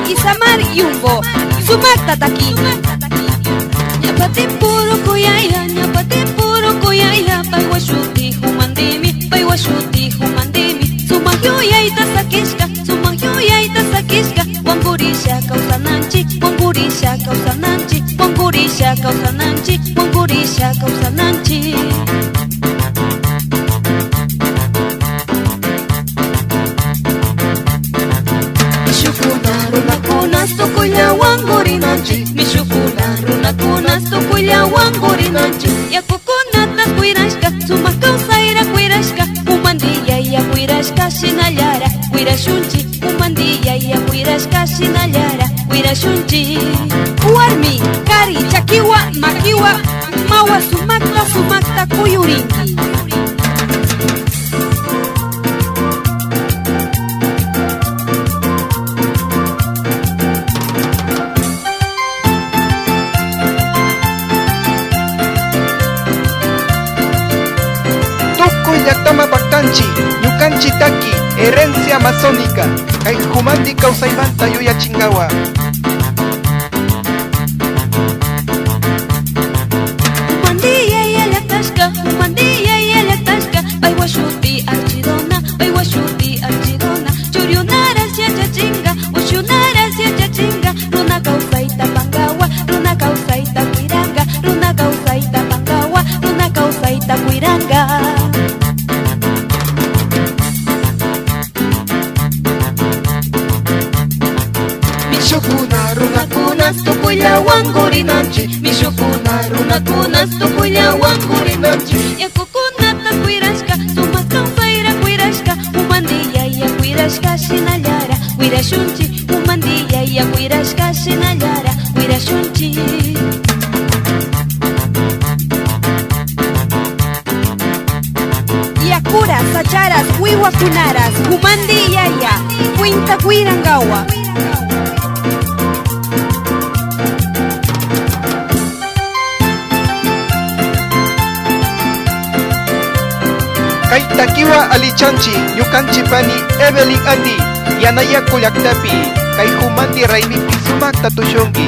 Isamar Yumbo Sumakta taki Ñapati puro kuyaya Ñapati puro kuyaya Paiwa shuti humandimi Paiwa shuti humandimi Sumagyo yaita sakishka Sumagyo yaita sakishka Wangurisha kausananchi Wangurisha kausananchi Wangurisha kausananchi Wangurisha kausananchi Tukuya wangurinanchi Mishukuna runakunas tukuya wangurinanchi Yakukunatas kuirashka Sumak kausaira kuirashka Humandiya ya kuirashka shinallara Kuirashunchi Humandiya ya kuirashka shinallara Kuirashunchi Warmi, kari, chakiwa, makiwa Mawa sumakta kuyurinki Llaqtama paqtanchi, ñukanchi taki, herencia amazónica, kay humandi kawsaymanta yuyachingawa. Humandiya yalaqtashka, humandiya yalaqtashka, paywa shuti archidona, paywa shuti archidona, churyunaras yachachinga, ushunaras yachachinga, runa kawsayta pangawa, runa kawsayta kuiranga, runa kawsayta pangawa, runa kawsayta kuiranga. Mishukuna runakunas tukuya wangurinanchi Mishukuna runakunas tukuya wangurinanchi Yakukunata kuirashka, sumak kawsayra kuirashka Humandiya ya kuirashka shinallara Kuirashunchi, humandiya ya kuirashka shinallara Kuirashunchi Yakuras, sacharas, wiwakunaras Humandiya ya, kuinta kuirangawa Kay takiwa alichanchi, ñukanchi pani Evelyn Andi, yanayaku llaqtapi, kay humandi raymipi sumakta tushunki.